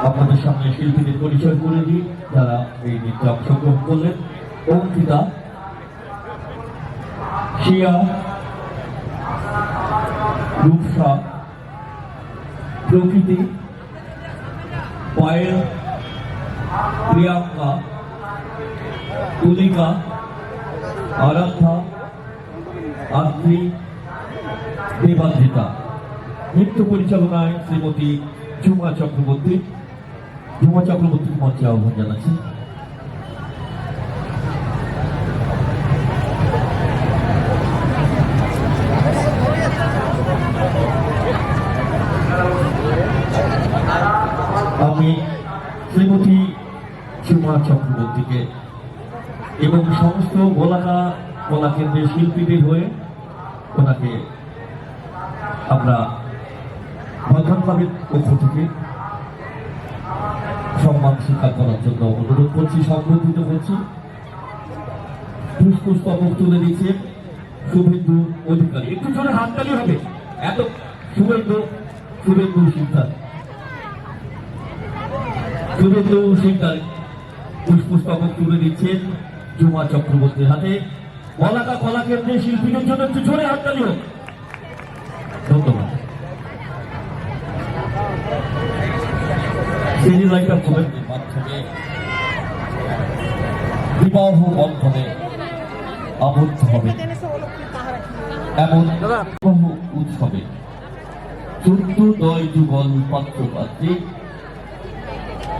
আপনাদের সামনে শিল্পীদের পরিচয় করে দিই যারা এই নৃত্যে অংশগ্রহণ করলেন। অঙ্কিতা, শিয়া, রূপসা, প্রকৃতি, পায়েল, প্রিয়াঙ্কা, তুলিকা, আরাধ্যা, আদ্রি, দেবাদ্রিতা। নৃত্য পরিচালনায় শ্রীমতী ঝুমা চক্রবর্তী। ঝুমা চক্রবর্তীর মঞ্চে আহ্বান জানাচ্ছি। আমি শ্রীমতী ঝুমা চক্রবর্তীকে এবং সমস্ত বলাকা কলা কেন্দ্রের শিল্পীদের হয়ে ওনাকে আমরা বন্ধন ক্লাবের পক্ষ থেকে সম্মান স্বীকার করার জন্য অনুরোধ করছি, সংবর্ধিত করছি। পুষ্পস্তবক তুলে দিচ্ছেন শুভেন্দু অধিকারী। একটু জোরে হাততালি হবে। এত শুভেন্দু সিকদার পুষ্পস্তবক তুলে দিচ্ছেন ঝুমা চক্রবর্তীর হাতে। বলাকা কলা কেন্দ্রের শিল্পীদের জন্য একটু জোরে হাততালি হোক। ধন্যবাদ। মাধ্যমে বিবাহ বন্ধনে আবদ্ধ হবে এমন উৎসবে 14 যুগল পাত্র পাত্রী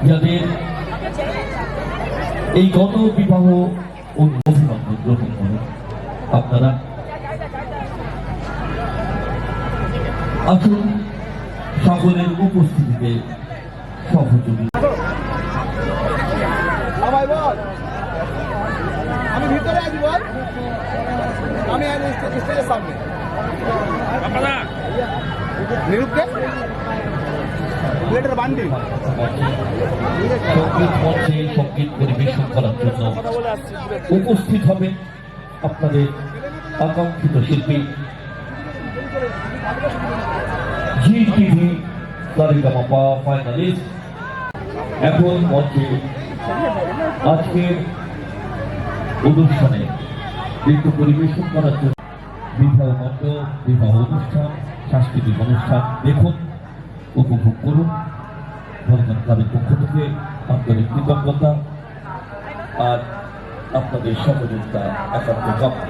যাদের এই গণ বিবাহ অভিনন্দন গ্রহণ করে আপনারা আসুন। সকলের উপস্থিতিতে সহযোগী আমি ভিতরে আছি, বল আমি স্টেজের সামনে নিরুপকে প্লেটের বান্ডি সঙ্গীত মঞ্চে সঙ্গীত পরিবেশন করার জন্য উপস্থিত হবেন আপনাদের আকাঙ্ক্ষিত শিল্পী জি টিভি সারেগামাপা ফাইনালিস্ট। এখন মঞ্চে আজকের অনুষ্ঠানে নৃত্য পরিবেশন করার জন্য বিবাহ মণ্ডপ, বিবাহ অনুষ্ঠান, সাংস্কৃতিক অনুষ্ঠান দেখুন, উপভোগ করুন। বন্ধন ক্লাবের পক্ষ থেকে আপনাদের কৃতজ্ঞতা আর আপনাদের সহযোগিতা একান্ত কাম্য।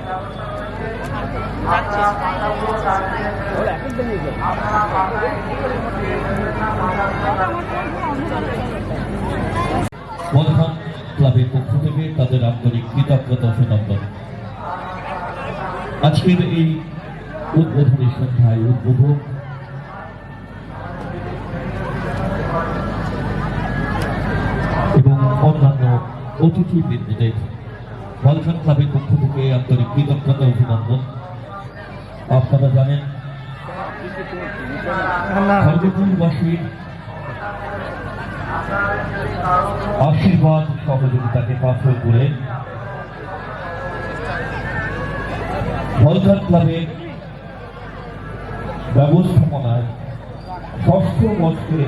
বন্ধন ক্লাবের পক্ষ থেকে তাদের আন্তরিক কৃতজ্ঞতা অভিনন্দন। আজকের এই উদ্বোধনী সন্ধ্যায় উদ্বোধক এবং অন্যান্য অতিথিবৃন্দদের বন্ধন ক্লাবের পক্ষ থেকে আন্তরিক কৃতজ্ঞতা অভিনন্দন। আপনারা জানেন খড়গপুরবাসীর আশীর্বাদ সহযোগিতাকে পাথর করে বন্ধন ক্লাবের ব্যবস্থাপনায় 6ষ্ঠ বর্ষে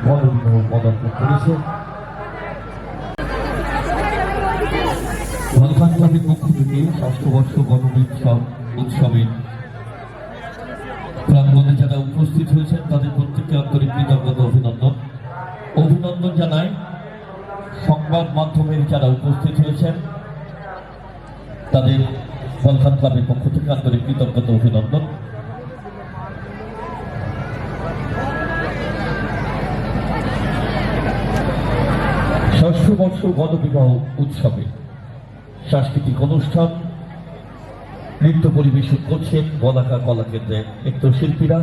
গণবিবাহ পদার্পণ করেছে। বন্ধন ক্লাবের পক্ষ থেকে 6ষ্ঠ বর্ষ উৎসবে প্রাঙ্গণে যারা উপস্থিত হয়েছেন তাদের প্রত্যেককে আন্তরিক কৃতজ্ঞতা অভিনন্দন জানাই। সংবাদ মাধ্যমের যারা উপস্থিত হয়েছেন তাদের বন্ধন ক্লাবের পক্ষ থেকে আন্তরিক কৃতজ্ঞতা অভিনন্দন। ষষ্ঠ বর্ষ গণবিবাহ উৎসবে সাংস্কৃতিক অনুষ্ঠান নৃত্য পরিবেশন করছেন বলাকা কলা কেন্দ্রের নৃত্যশিল্পীরা।